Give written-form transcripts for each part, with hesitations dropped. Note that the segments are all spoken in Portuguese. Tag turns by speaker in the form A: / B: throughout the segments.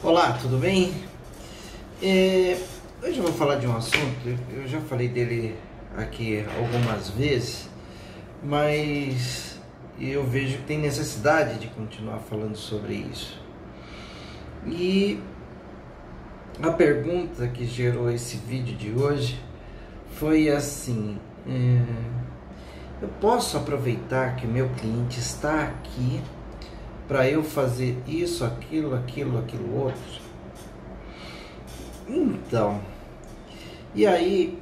A: Olá, tudo bem? Hoje eu vou falar de um assunto, eu já falei dele aqui algumas vezes, mas eu vejo que tem necessidade de continuar falando sobre isso. E a pergunta que gerou esse vídeo de hoje foi assim: eu posso aproveitar que meu cliente está aqui para eu fazer isso, aquilo outro? Então, e aí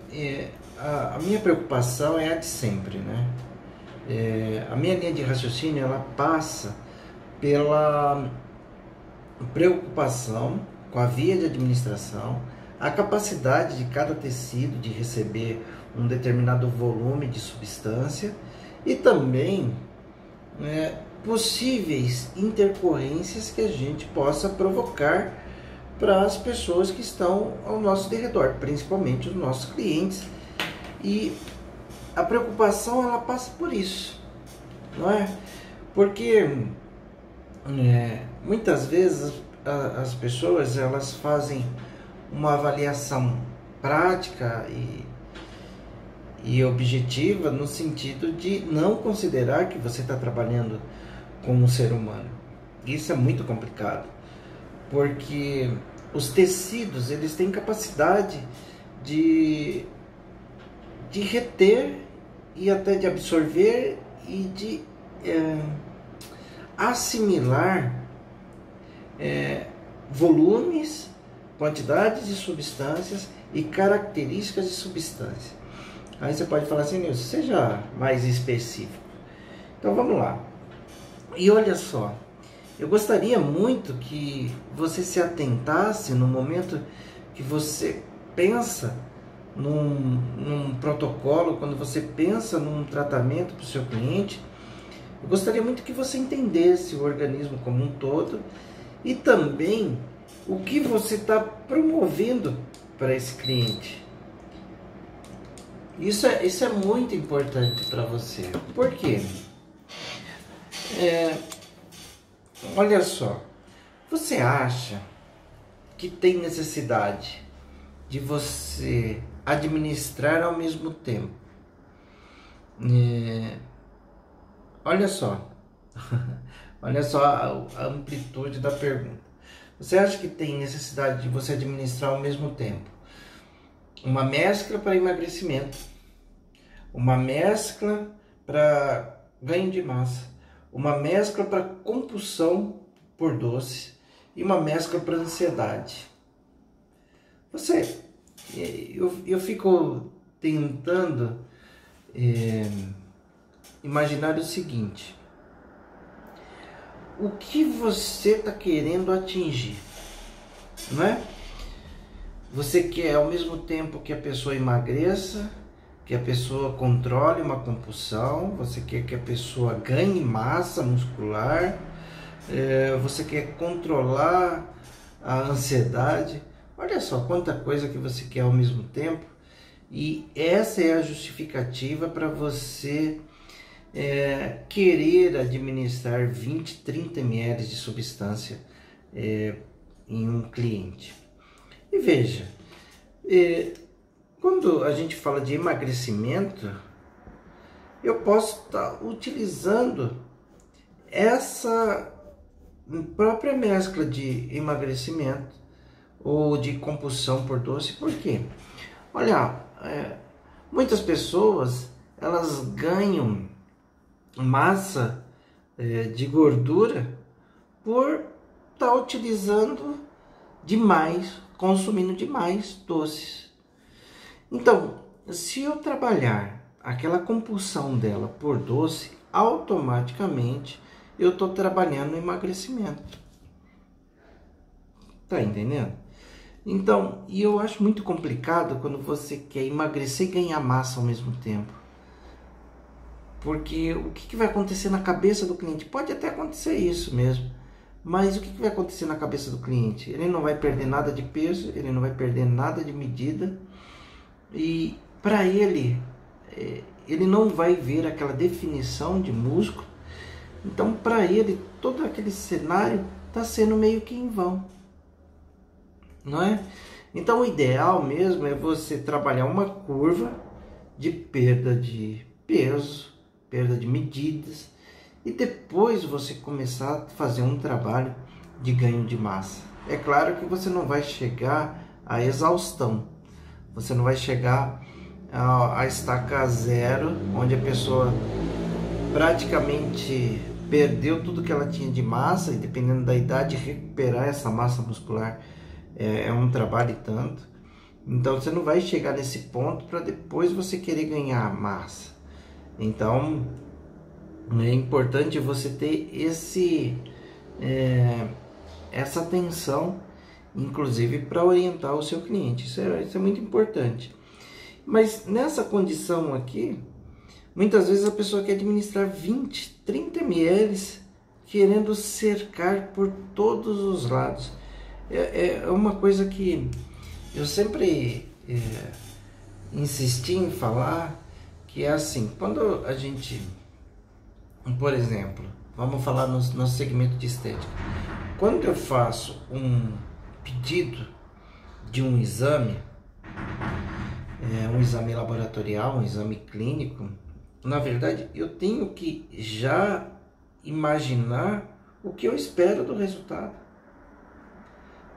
A: a minha preocupação é a de sempre, né? A minha linha de raciocínio ela passa pela preocupação com a via de administração, a capacidade de cada tecido de receber um determinado volume de substância e também possíveis intercorrências que a gente possa provocar para as pessoas que estão ao nosso derredor, principalmente os nossos clientes. E a preocupação ela passa por isso, não é? Porque muitas vezes as pessoas elas fazem uma avaliação prática e objetiva no sentido de não considerar que você está trabalhando com um ser humano. Isso é muito complicado, porque os tecidos eles têm capacidade de reter e até de absorver e de assimilar volumes, quantidades de substâncias e características de substância. Aí você pode falar assim: Nilson, seja mais específico. Então vamos lá. E olha só, eu gostaria muito que você se atentasse no momento que você pensa num protocolo, quando você pensa num tratamento para o seu cliente. Eu gostaria muito que você entendesse o organismo como um todo e também o que você está promovendo para esse cliente. Isso é muito importante para você. Por quê? Olha só, você acha que tem necessidade de você administrar ao mesmo tempo? Olha só, olha só a amplitude da pergunta. Você acha que tem necessidade de você administrar ao mesmo tempo uma mescla para emagrecimento, uma mescla para ganho de massa, uma mescla para compulsão por doce e uma mescla para ansiedade? Eu fico tentando imaginar o seguinte: o que você está querendo atingir, não é? Você quer ao mesmo tempo que a pessoa emagreça, que a pessoa controle uma compulsão, você quer que a pessoa ganhe massa muscular, você quer controlar a ansiedade. Olha só quanta coisa que você quer ao mesmo tempo, e essa é a justificativa para você querer administrar 20, 30 ml de substância em um cliente. E veja, quando a gente fala de emagrecimento, eu posso estar utilizando essa própria mescla de emagrecimento ou de compulsão por doce. Por quê? Olha, muitas pessoas elas ganham massa de gordura por estar utilizando demais, consumindo demais doces. Então, se eu trabalhar aquela compulsão dela por doce, automaticamente eu estou trabalhando no emagrecimento. Tá entendendo? Então, e eu acho muito complicado quando você quer emagrecer e ganhar massa ao mesmo tempo. Porque o que vai acontecer na cabeça do cliente? Pode até acontecer isso mesmo, mas o que vai acontecer na cabeça do cliente? Ele não vai perder nada de peso, ele não vai perder nada de medida, e para ele não vai ver aquela definição de músculo. Então para ele todo aquele cenário está sendo meio que em vão. não é? Então o ideal mesmo é você trabalhar uma curva de perda de peso, perda de medidas, e depois você começar a fazer um trabalho de ganho de massa. É claro que você não vai chegar à exaustão, você não vai chegar a estaca zero, onde a pessoa praticamente perdeu tudo que ela tinha de massa, e dependendo da idade, recuperar essa massa muscular é um trabalho e tanto. Então você não vai chegar nesse ponto para depois você querer ganhar massa. Então é importante você ter essa atenção, inclusive para orientar o seu cliente. Isso é muito importante. Mas nessa condição aqui, muitas vezes a pessoa quer administrar 20, 30 ml, querendo cercar por todos os lados. É uma coisa que eu sempre insisti em falar, que é assim, quando a gente, por exemplo, vamos falar no segmento de estética, quando eu faço um pedido de um exame laboratorial, um exame clínico, na verdade eu tenho que já imaginar o que eu espero do resultado.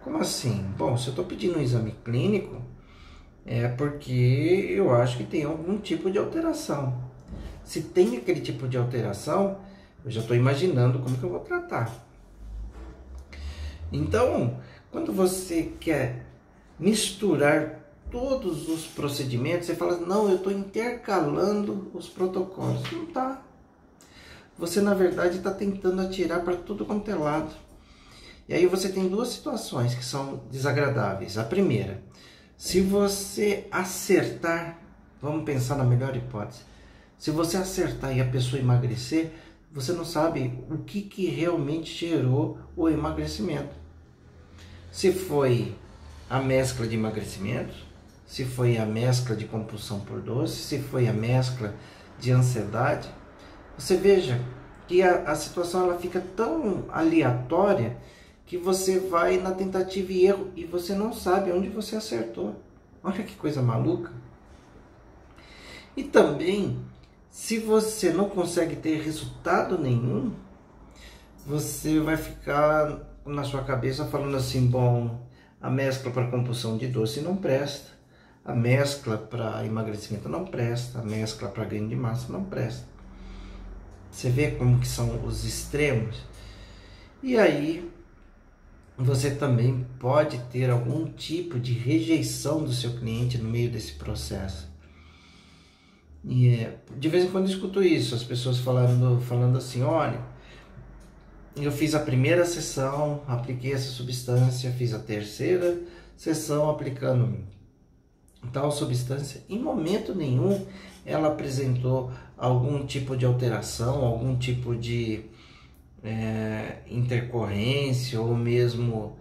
A: Como assim? Bom, se eu estou pedindo um exame clínico, é porque eu acho que tem algum tipo de alteração. Se tem aquele tipo de alteração, eu já estou imaginando como que eu vou tratar. Então, quando você quer misturar todos os procedimentos, você fala, não, eu estou intercalando os protocolos. Não está. Você, na verdade, está tentando atirar para tudo quanto é lado. E aí você tem duas situações que são desagradáveis. A primeira, se você acertar, vamos pensar na melhor hipótese, se você acertar e a pessoa emagrecer, você não sabe o que realmente gerou o emagrecimento. Se foi a mescla de emagrecimento, se foi a mescla de compulsão por doce, se foi a mescla de ansiedade. Você veja que a situação ela fica tão aleatória que você vai na tentativa e erro e você não sabe onde você acertou. Olha que coisa maluca. E também, se você não consegue ter resultado nenhum, você vai ficar na sua cabeça falando assim, bom, a mescla para compulsão de doce não presta, a mescla para emagrecimento não presta, a mescla para ganho de massa não presta. Você vê como que são os extremos? E aí você também pode ter algum tipo de rejeição do seu cliente no meio desse processo. E de vez em quando eu escuto isso, as pessoas falando assim, olha, eu fiz a primeira sessão, apliquei essa substância, fiz a terceira sessão aplicando tal substância, em momento nenhum ela apresentou algum tipo de alteração, algum tipo de intercorrência ou mesmo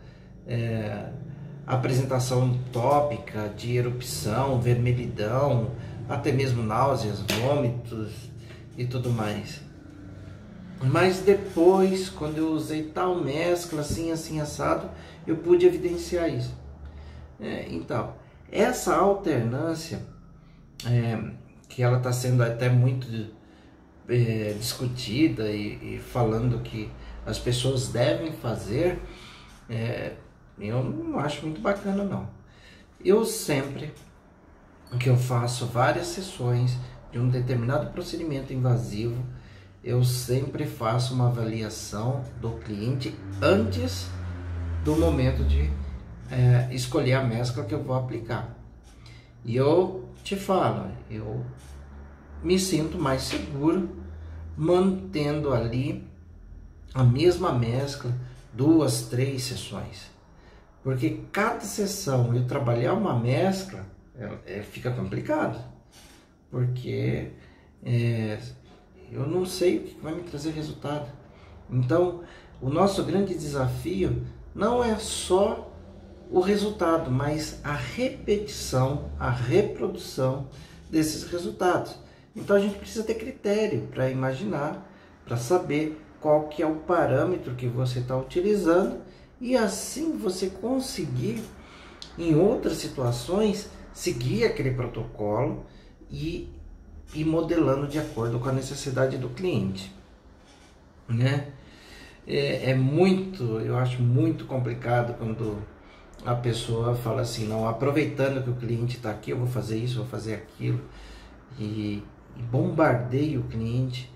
A: apresentação tópica de erupção, vermelhidão, até mesmo náuseas, vômitos e tudo mais. Mas depois, quando eu usei tal mescla, assim, assim, assado, eu pude evidenciar isso. Então, essa alternância, que ela está sendo até muito discutida e falando que as pessoas devem fazer, eu não acho muito bacana não. Eu sempre que eu faço várias sessões de um determinado procedimento invasivo, eu sempre faço uma avaliação do cliente antes do momento de escolher a mescla que eu vou aplicar. E eu te falo, eu me sinto mais seguro mantendo ali a mesma mescla 2, 3 sessões. Porque cada sessão eu trabalhar uma mescla, fica complicado. Porque eu não sei o que vai me trazer resultado. Então, o nosso grande desafio não é só o resultado, mas a repetição, a reprodução desses resultados. Então a gente precisa ter critério para imaginar, para saber qual que é o parâmetro que você está utilizando e assim você conseguir Em outras situações, seguir aquele protocolo e ir modelando de acordo com a necessidade do cliente, né? Eu acho muito complicado quando a pessoa fala assim, não, aproveitando que o cliente está aqui, eu vou fazer isso, vou fazer aquilo, e bombardeia o cliente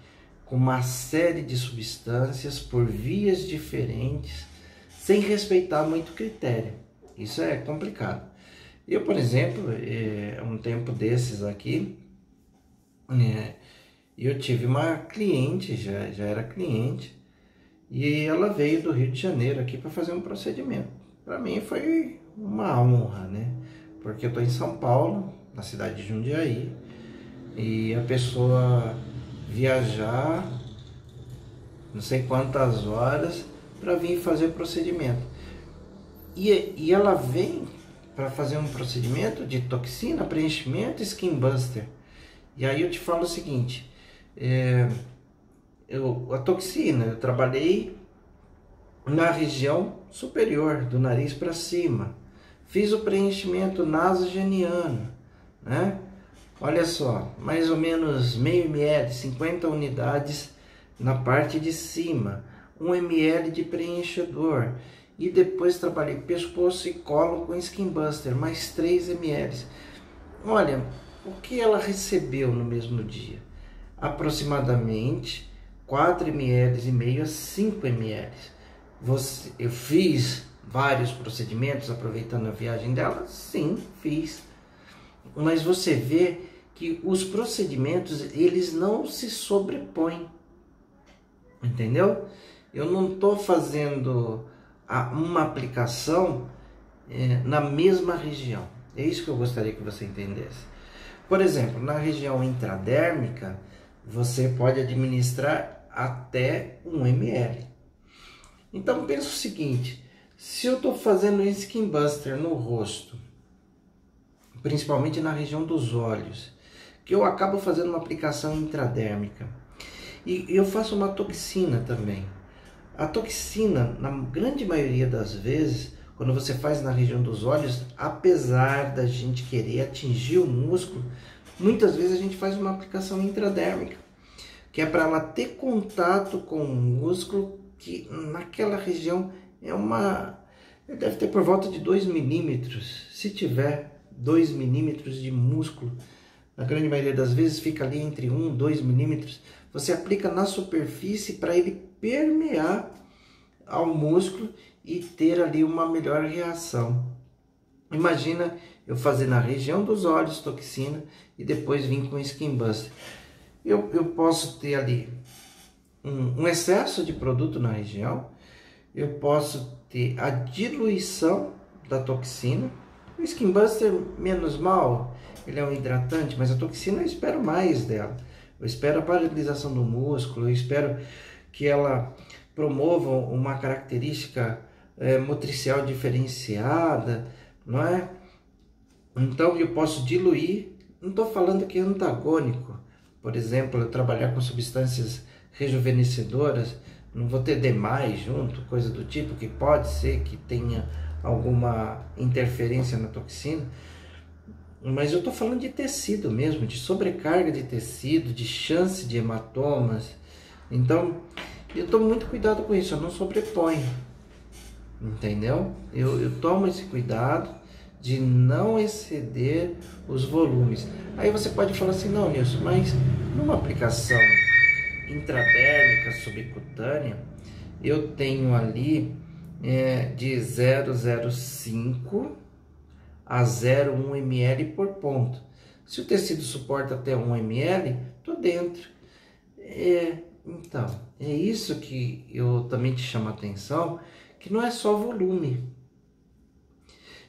A: com uma série de substâncias por vias diferentes, sem respeitar muito critério. Isso é complicado. Eu, por exemplo, um tempo desses aqui, eu tive uma cliente, já era cliente, e ela veio do Rio de Janeiro aqui para fazer um procedimento. Para mim foi uma honra, né? Porque eu estou em São Paulo, na cidade de Jundiaí, e a pessoa viajar não sei quantas horas para vir fazer o procedimento. E ela vem para fazer um procedimento de toxina, preenchimento e skin buster. E aí eu te falo o seguinte, a toxina, eu trabalhei na região superior, do nariz para cima. Fiz o preenchimento nasogeniano, né? Olha só, mais ou menos meio ml, 50 unidades na parte de cima, 1 ml de preenchedor. E depois trabalhei pescoço e colo com Skin Buster, mais 3 ml. Olha, o que ela recebeu no mesmo dia? Aproximadamente 4 ml e meio a 5 ml. Eu fiz vários procedimentos aproveitando a viagem dela? Sim, fiz. Mas você vê que os procedimentos, eles não se sobrepõem. Entendeu? Eu não estou fazendo uma aplicação na mesma região. É isso que eu gostaria que você entendesse. Por exemplo, na região intradérmica, você pode administrar até 1 ml. Então pensa o seguinte, se eu estou fazendo um Skin Buster no rosto, principalmente na região dos olhos, que eu acabo fazendo uma aplicação intradérmica, e eu faço uma toxina também. A toxina, na grande maioria das vezes, quando você faz na região dos olhos, apesar da gente querer atingir o músculo, muitas vezes a gente faz uma aplicação intradérmica, que é para ela ter contato com o músculo, que naquela região deve ter por volta de 2 milímetros, se tiver 2 milímetros de músculo, na grande maioria das vezes fica ali entre 1 e 2 milímetros, você aplica na superfície para ele permear ao músculo e ter ali uma melhor reação. Imagina eu fazer na região dos olhos toxina e depois vir com Skin Buster. Eu posso ter ali um excesso de produto na região, eu posso ter a diluição da toxina. O Skin Buster, menos mal, ele é um hidratante, mas a toxina eu espero mais dela. Eu espero a paralisação do músculo, eu espero que ela promova uma característica motricial diferenciada, não é? Então eu posso diluir, não estou falando que é antagônico. Por exemplo, eu trabalhar com substâncias rejuvenescedoras, não vou ter demais junto, coisa do tipo, que pode ser que tenha alguma interferência na toxina. Mas eu estou falando de tecido mesmo, de sobrecarga de tecido, de chance de hematomas. Então, eu tomo muito cuidado com isso, eu não sobreponho. Entendeu? Eu tomo esse cuidado de não exceder os volumes. Aí você pode falar assim, não, Nilson, mas numa aplicação intradérmica, subcutânea, eu tenho ali de 0,05 a 0,1 ml por ponto. Se o tecido suporta até 1 ml, tô dentro. Então, é isso que eu também te chamo a atenção, que não é só volume.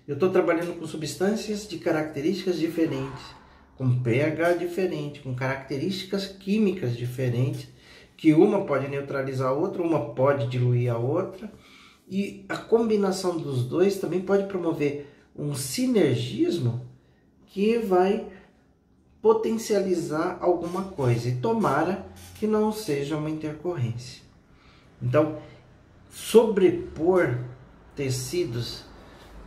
A: Eu estou trabalhando com substâncias de características diferentes, com pH diferente, com características químicas diferentes, que uma pode neutralizar a outra, uma pode diluir a outra, e a combinação dos dois também pode promover um sinergismo que vai potencializar alguma coisa, e tomara que não seja uma intercorrência. Então, sobrepor tecidos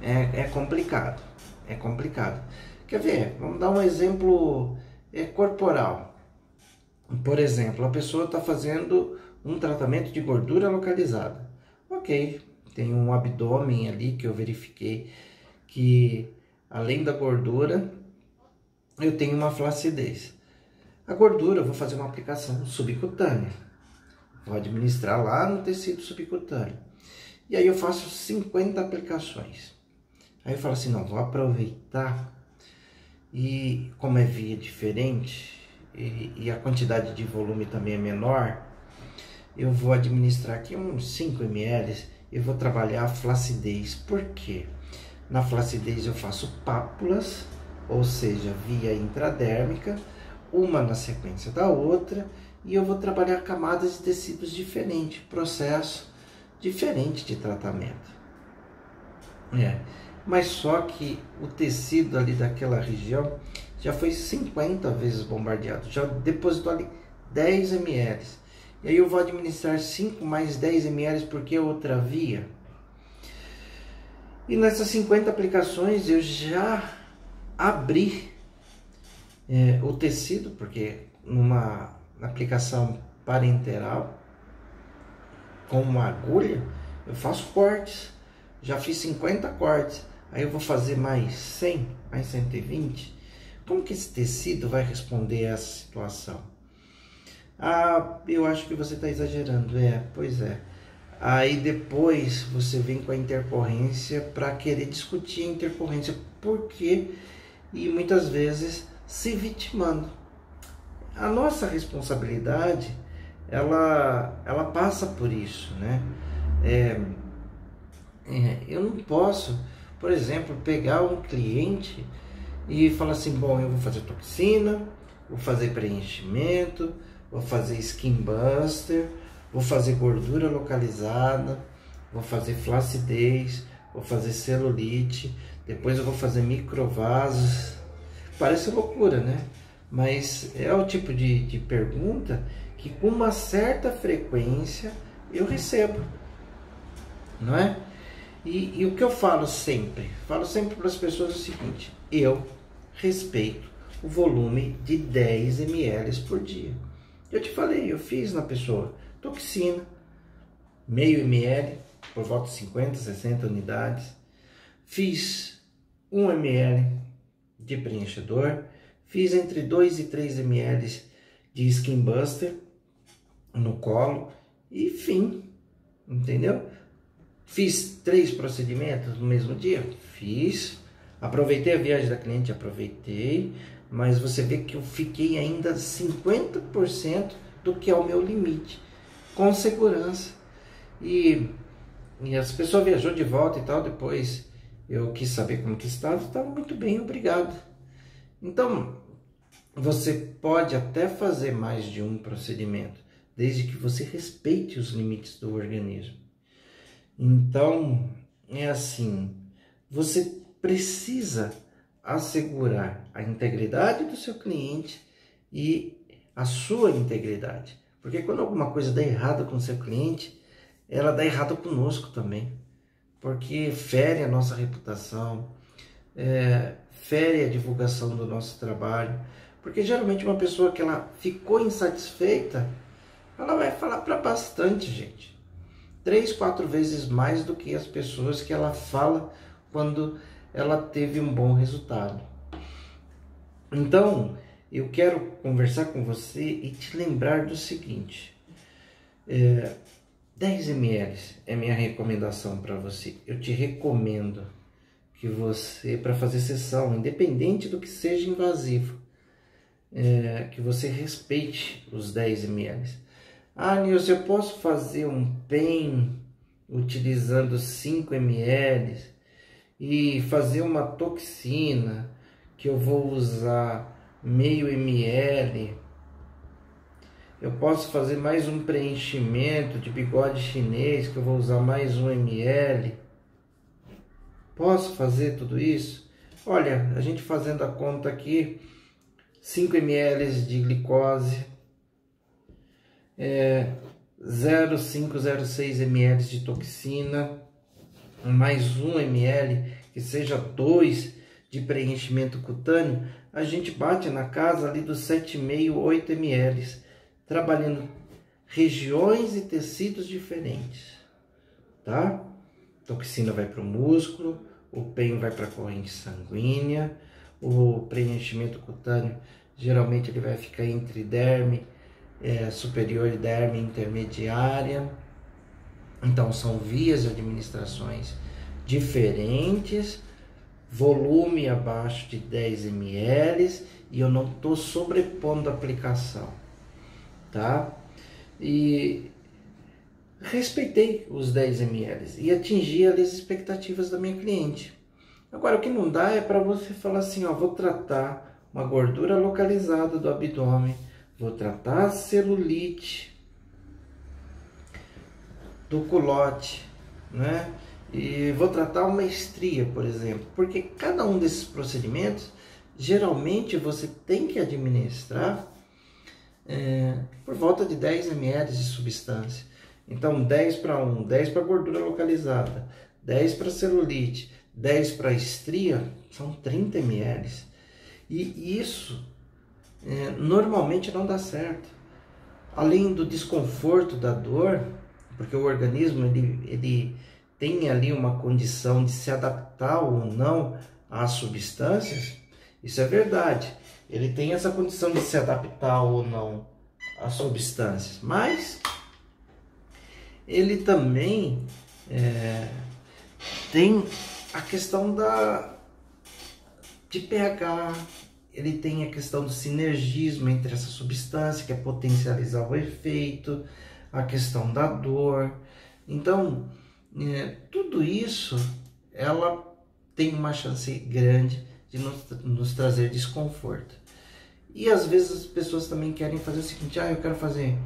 A: É complicado, é complicado. Quer ver? Vamos dar um exemplo corporal. Por exemplo, a pessoa está fazendo um tratamento de gordura localizada. Ok, tem um abdômen ali que eu verifiquei que, além da gordura, eu tenho uma flacidez. A gordura eu vou fazer uma aplicação subcutânea. Vou administrar lá no tecido subcutâneo. E aí eu faço 50 aplicações. Aí eu falo assim, não, vou aproveitar. E como é via diferente e a quantidade de volume também é menor, eu vou administrar aqui uns 5 ml e vou trabalhar a flacidez. Por quê? Na flacidez eu faço pápulas, ou seja, via intradérmica, uma na sequência da outra, e eu vou trabalhar camadas de tecidos diferentes, processo diferente de tratamento. Mas só que o tecido ali daquela região já foi 50 vezes bombardeado, já depositou ali 10 ml. E aí eu vou administrar 5 mais 10 ml porque é outra via. E nessas 50 aplicações eu já abri o tecido, porque numa aplicação parenteral com uma agulha eu faço cortes. Já fiz 50 cortes, aí eu vou fazer mais 100, mais 120. Como que esse tecido vai responder a essa situação? Ah, eu acho que você está exagerando. Pois é. Aí depois você vem com a intercorrência para querer discutir a intercorrência. Por quê? E muitas vezes se vitimando. A nossa responsabilidade, ela passa por isso, né? Eu não posso, por exemplo, pegar um cliente e falar assim, bom, eu vou fazer toxina, vou fazer preenchimento, vou fazer skin buster, vou fazer gordura localizada, vou fazer flacidez, vou fazer celulite, depois eu vou fazer microvasos. Parece loucura, né? Mas é o tipo de pergunta que com uma certa frequência eu recebo, não é? E o que eu falo sempre para as pessoas o seguinte: eu respeito o volume de 10 ml por dia. Eu te falei, eu fiz na pessoa toxina, meio ml, por volta de 50, 60 unidades. Fiz 1 ml de preenchedor, fiz entre 2 e 3 ml de Skin Buster no colo e fim, entendeu? Fiz 3 procedimentos no mesmo dia? Fiz. Aproveitei a viagem da cliente? Aproveitei. Mas você vê que eu fiquei ainda 50% do que é o meu limite. Com segurança. E as pessoas viajou de volta e tal. Depois eu quis saber como que estava. Estava muito bem, obrigado. Então, você pode até fazer mais de um procedimento, desde que você respeite os limites do organismo. Então, é assim, você precisa assegurar a integridade do seu cliente e a sua integridade. Porque quando alguma coisa dá errado com o seu cliente, ela dá errado conosco também. Porque fere a nossa reputação, fere a divulgação do nosso trabalho. Porque geralmente uma pessoa que ela ficou insatisfeita, ela vai falar para bastante gente. 3, 4 vezes mais do que as pessoas que ela fala quando ela teve um bom resultado. Então, eu quero conversar com você e te lembrar do seguinte: 10 ml é minha recomendação para você. Eu te recomendo que você, para fazer sessão, independente do que seja invasivo, que você respeite os 10 ml. Ah, Nilson, eu posso fazer um PEN utilizando 5 ml e fazer uma toxina que eu vou usar meio ml. Eu posso fazer mais um preenchimento de bigode chinês que eu vou usar mais 1 ml. Posso fazer tudo isso? Olha, a gente fazendo a conta aqui, 5 ml de glicose, 0,506 ml de toxina, mais 1 ml, que seja 2 de preenchimento cutâneo, a gente bate na casa ali dos 7,5, 8 ml, trabalhando regiões e tecidos diferentes, tá? Toxina vai para o músculo, o PEN vai para a corrente sanguínea, o preenchimento cutâneo geralmente ele vai ficar entre derme superior e derme intermediária. Então são vias de administrações diferentes, volume abaixo de 10 ml e eu não estou sobrepondo a aplicação, tá? E respeitei os 10 ml e atingi ali as expectativas da minha cliente. Agora, o que não dá é para você falar assim, ó, vou tratar uma gordura localizada do abdômen, vou tratar a celulite do culote, né? E vou tratar uma estria, por exemplo, porque cada um desses procedimentos, geralmente você tem que administrar por volta de 10 ml de substância. Então 10 para 1, 10 para gordura localizada, 10 para celulite, 10 para estria, são 30 ml. E isso normalmente não dá certo. Além do desconforto, da dor, porque o organismo ele tem ali uma condição de se adaptar ou não às substâncias, isso é verdade. Ele tem essa condição de se adaptar ou não às substâncias, mas ele também tem a questão de pH, ele tem a questão do sinergismo entre essa substância, que é potencializar o efeito, a questão da dor. Então, tudo isso, ela tem uma chance grande de nos trazer desconforto. E às vezes as pessoas também querem fazer o seguinte, eu quero fazer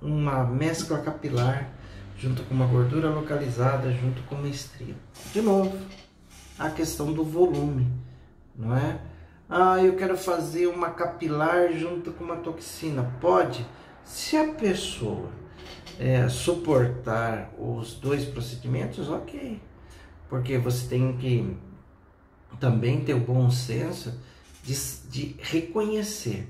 A: uma mescla capilar junto com uma gordura localizada, junto com uma estria. De novo, a questão do volume, não é? Eu quero fazer uma capilar junto com uma toxina. Pode, se a pessoa suportar os dois procedimentos, ok. Porque você tem que também ter o bom senso de reconhecer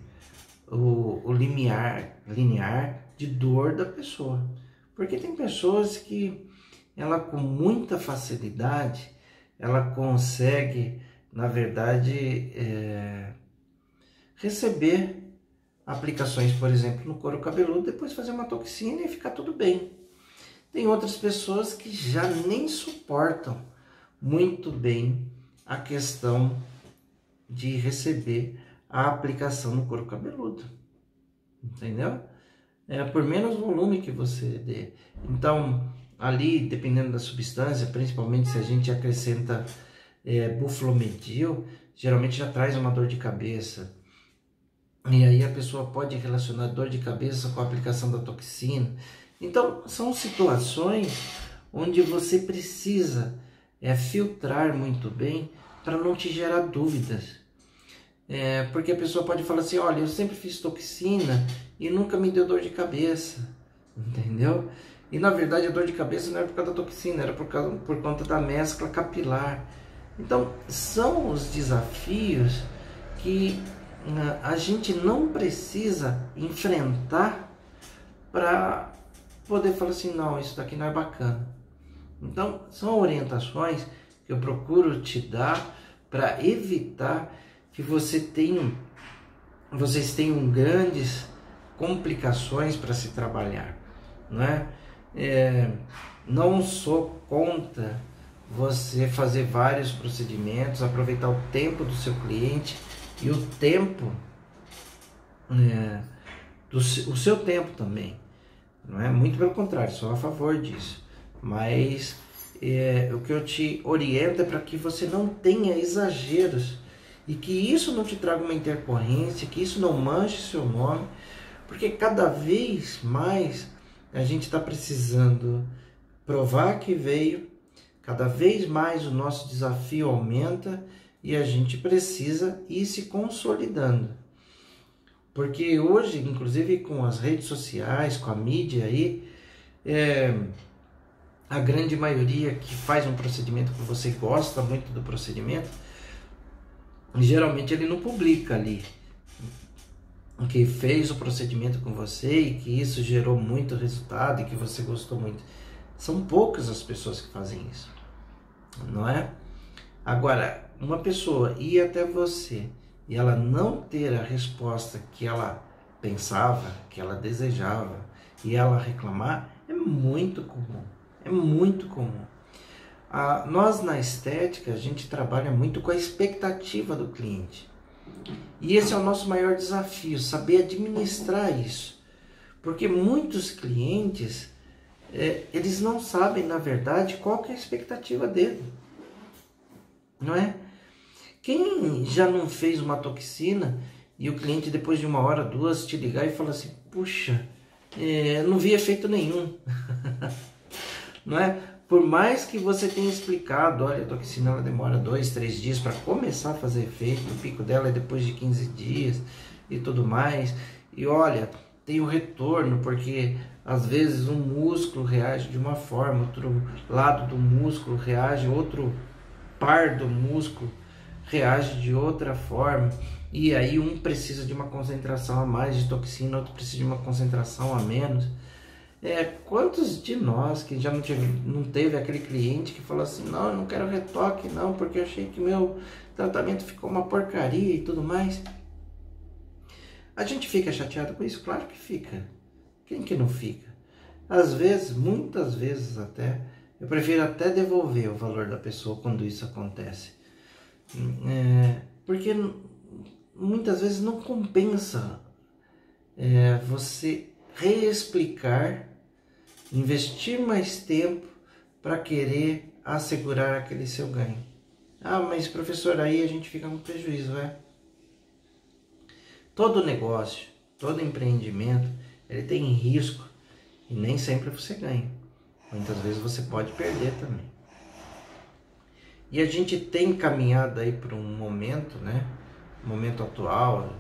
A: o linear de dor da pessoa. Porque tem pessoas que ela com muita facilidade ela consegue, na verdade, receber aplicações, por exemplo, no couro cabeludo, depois fazer uma toxina e ficar tudo bem. Tem outras pessoas que já nem suportam muito bem a questão de receber a aplicação no couro cabeludo, entendeu? Por menos volume que você dê. Então, ali, dependendo da substância, principalmente se a gente acrescenta buflomedil, geralmente já traz uma dor de cabeça. E aí a pessoa pode relacionar dor de cabeça com a aplicação da toxina. Então, são situações onde você precisa filtrar muito bem para não te gerar dúvidas. Porque a pessoa pode falar assim, olha, eu sempre fiz toxina e nunca me deu dor de cabeça, entendeu? E na verdade a dor de cabeça não era por causa da toxina, era por conta da mescla capilar. Então, são os desafios que a gente não precisa enfrentar para poder falar assim, não, isso daqui não é bacana. Então, são orientações que eu procuro te dar para evitar que vocês tenham grandes complicações para se trabalhar, não é? Não sou contra você fazer vários procedimentos, aproveitar o tempo do seu cliente e o tempo, o seu tempo também, não é? Muito pelo contrário, sou a favor disso, mas o que eu te oriento é para que você não tenha exageros e que isso não te traga uma intercorrência, que isso não manche seu nome, porque cada vez mais a gente está precisando provar que veio, cada vez mais o nosso desafio aumenta e a gente precisa ir se consolidando. Porque hoje, inclusive com as redes sociais, com a mídia aí, a grande maioria que faz um procedimento que você gosta muito do procedimento, geralmente ele não publica ali que fez o procedimento com você e que isso gerou muito resultado e que você gostou muito. São poucas as pessoas que fazem isso, não é? Agora, uma pessoa ir até você e ela não ter a resposta que ela pensava, que ela desejava, e ela reclamar, é muito comum. É muito comum. Nós na estética, a gente trabalha muito com a expectativa do cliente. E esse é o nosso maior desafio, saber administrar isso. Porque muitos clientes, eles não sabem, na verdade, qual que é a expectativa dele. Não é? Quem já não fez uma toxina e o cliente depois de 1 hora, 2, te ligar e falar assim, puxa, não vi efeito nenhum. Não é? Por mais que você tenha explicado, olha, a toxina ela demora 2, 3 dias para começar a fazer efeito, o pico dela é depois de 15 dias e tudo mais. E olha, tem o retorno, porque às vezes um músculo reage de uma forma, outro lado do músculo reage, outro par do músculo reage de outra forma. E aí um precisa de uma concentração a mais de toxina, outro precisa de uma concentração a menos. Quantos de nós que já não teve aquele cliente que falou assim, não, eu não quero retoque não, porque eu achei que meu tratamento ficou uma porcaria e tudo mais. A gente fica chateado com isso? Claro que fica. Quem que não fica? Às vezes, muitas vezes até, eu prefiro até devolver o valor da pessoa quando isso acontece. Porque muitas vezes não compensa você reexplicar, investir mais tempo para querer assegurar aquele seu ganho. Ah, mas professor, aí a gente fica com prejuízo, Todo negócio, todo empreendimento, ele tem risco e nem sempre você ganha. Muitas vezes você pode perder também. E a gente tem caminhado aí para um momento, momento atual,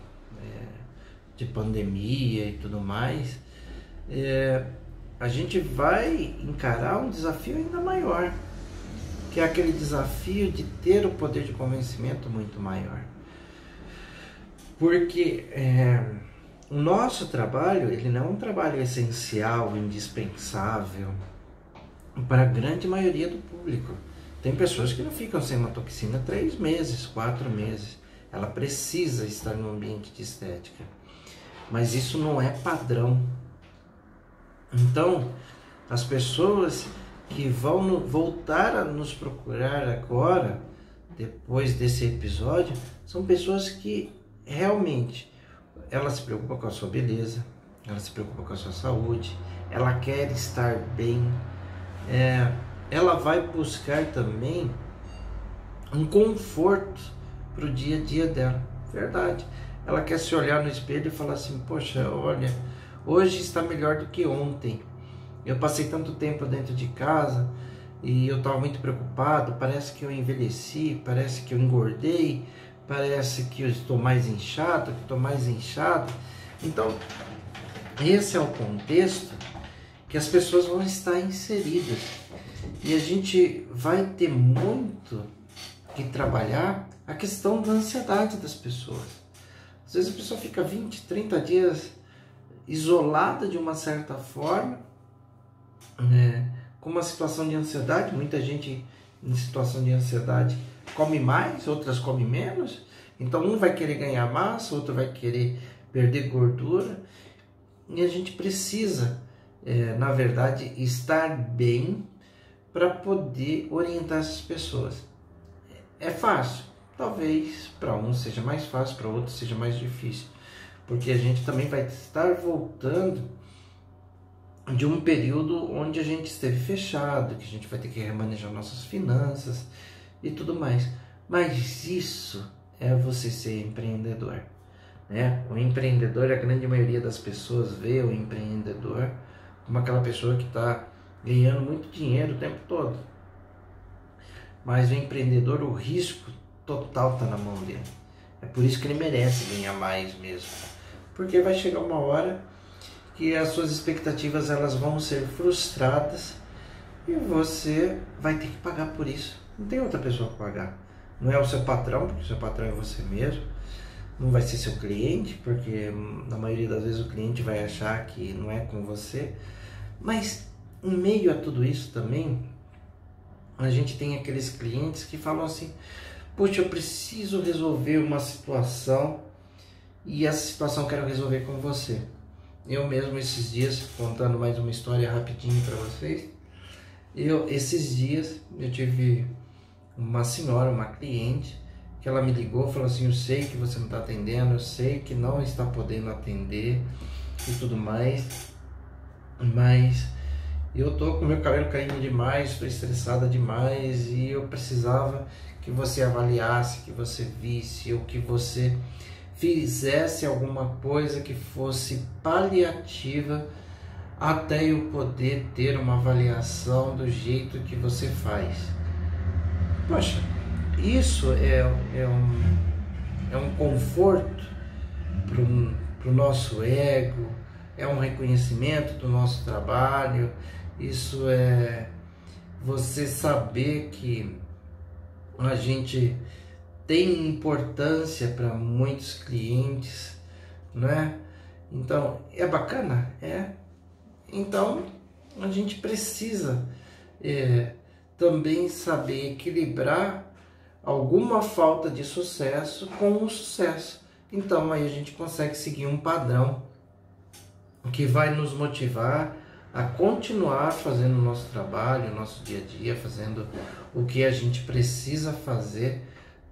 A: de pandemia e tudo mais, a gente vai encarar um desafio ainda maior, que é aquele desafio de ter o poder de convencimento muito maior. Porque o nosso trabalho, ele não é um trabalho essencial, indispensável para a grande maioria do público. Tem pessoas que não ficam sem uma toxina 3 meses, 4 meses. Ela precisa estar no ambiente de estética. Mas isso não é padrão. Então, as pessoas que vão voltar a nos procurar agora, depois desse episódio, são pessoas que realmente ela se preocupa com a sua beleza, ela se preocupa com a sua saúde, ela quer estar bem, ela vai buscar também um conforto para o dia a dia dela, verdade. Ela quer se olhar no espelho e falar assim, poxa, olha, hoje está melhor do que ontem. Eu passei tanto tempo dentro de casa e eu estava muito preocupado, parece que eu envelheci, parece que eu engordei, parece que eu estou mais inchado, que estou mais inchado. Então, esse é o contexto que as pessoas vão estar inseridas. E a gente vai ter muito que trabalhar a questão da ansiedade das pessoas. Às vezes a pessoa fica 20, 30 dias isolada de uma certa forma, com uma situação de ansiedade. Muita gente em situação de ansiedade come mais, outras come menos. Então um vai querer ganhar massa, outro vai querer perder gordura. E a gente precisa, na verdade, estar bem para poder orientar essas pessoas. É fácil? Talvez para um seja mais fácil, para outro seja mais difícil. Porque a gente também vai estar voltando de um período onde a gente esteve fechado, que a gente vai ter que remanejar nossas finanças e tudo mais. Mas isso é você ser empreendedor, O empreendedor, a grande maioria das pessoas vê o empreendedor como aquela pessoa que está ganhando muito dinheiro o tempo todo. Mas o empreendedor, o risco total está na mão dele. É por isso que ele merece ganhar mais mesmo. Porque vai chegar uma hora que as suas expectativas elas vão ser frustradas e você vai ter que pagar por isso. Não tem outra pessoa para pagar. Não é o seu patrão, porque o seu patrão é você mesmo. Não vai ser seu cliente, porque na maioria das vezes o cliente vai achar que não é com você. Mas em meio a tudo isso também, a gente tem aqueles clientes que falam assim: poxa, eu preciso resolver uma situação e essa situação eu quero resolver com você. Eu mesmo esses dias, contando mais uma história rapidinho para vocês, esses dias eu tive uma senhora, uma cliente, que ela me ligou e falou assim: eu sei que você não está atendendo, eu sei que não está podendo atender e tudo mais, mas eu tô com meu cabelo caindo demais, estou estressada demais e eu precisava que você avaliasse, que você visse, ou que você fizesse alguma coisa que fosse paliativa até eu poder ter uma avaliação do jeito que você faz. Poxa, isso é um conforto para o nosso ego, é um reconhecimento do nosso trabalho, isso é você saber que a gente tem importância para muitos clientes, não é? Então, é bacana? É. Então, a gente precisa também saber equilibrar alguma falta de sucesso com o sucesso. Então, aí a gente consegue seguir um padrão que vai nos motivar a continuar fazendo o nosso trabalho, o nosso dia a dia, fazendo o que a gente precisa fazer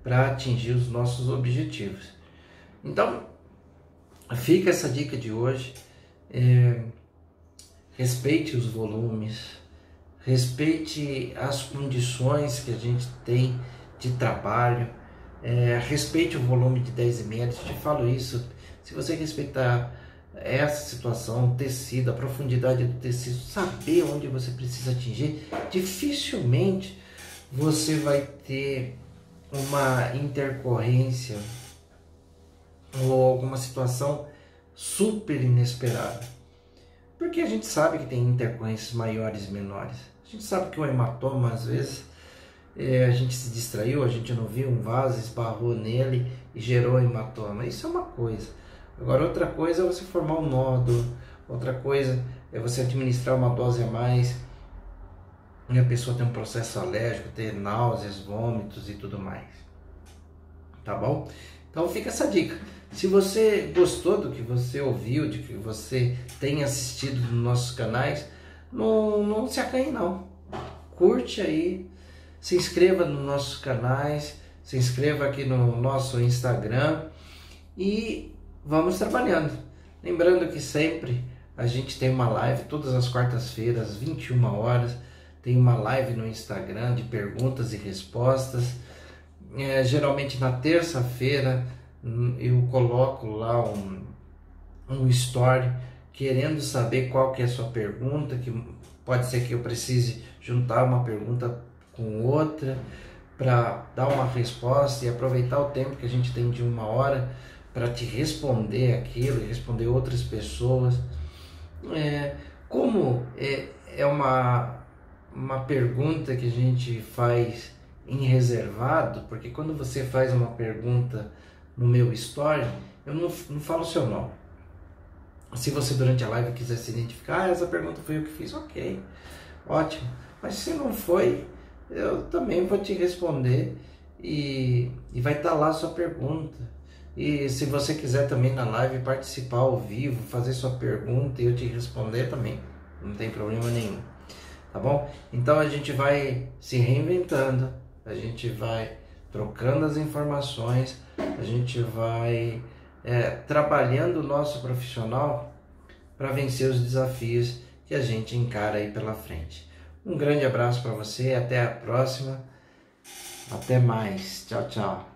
A: para atingir os nossos objetivos. Então, fica essa dica de hoje. Respeite os volumes, respeite as condições que a gente tem de trabalho, respeite o volume de 10,5. Eu te falo isso, se você respeitar essa situação, o tecido, a profundidade do tecido, saber onde você precisa atingir, dificilmente você vai ter uma intercorrência ou alguma situação super inesperada. Porque a gente sabe que tem intercorrências maiores e menores. A gente sabe que um hematoma, às vezes, a gente se distraiu, a gente não viu um vaso, esbarrou nele e gerou hematoma. Isso é uma coisa. Agora, outra coisa é você formar um nódulo, outra coisa é você administrar uma dose a mais e a pessoa ter um processo alérgico, ter náuseas, vômitos e tudo mais. Tá bom? Então fica essa dica. Se você gostou do que você ouviu, de que você tem assistido nos nossos canais, não se acanhe não. Curte aí, se inscreva nos nossos canais, se inscreva aqui no nosso Instagram e vamos trabalhando. Lembrando que sempre a gente tem uma live todas as quartas-feiras, às 21 horas. Tem uma live no Instagram de perguntas e respostas. Geralmente na terça-feira eu coloco lá um story querendo saber qual que é a sua pergunta, que pode ser que eu precise juntar uma pergunta com outra para dar uma resposta e aproveitar o tempo que a gente tem de 1 hora para te responder aquilo e responder outras pessoas. Como é uma pergunta que a gente faz em reservado, porque quando você faz uma pergunta no meu story, eu não falo o seu nome. Se você durante a live quiser se identificar, essa pergunta foi eu que fiz, ok, ótimo. Mas se não foi, eu também vou te responder e vai estar lá a sua pergunta. E se você quiser também na live participar ao vivo, fazer sua pergunta e eu te responder também, não tem problema nenhum, tá bom? Então a gente vai se reinventando, a gente vai trocando as informações, a gente vai trabalhando o nosso profissional para vencer os desafios que a gente encara aí pela frente. Um grande abraço para você, até a próxima, até mais, tchau, tchau.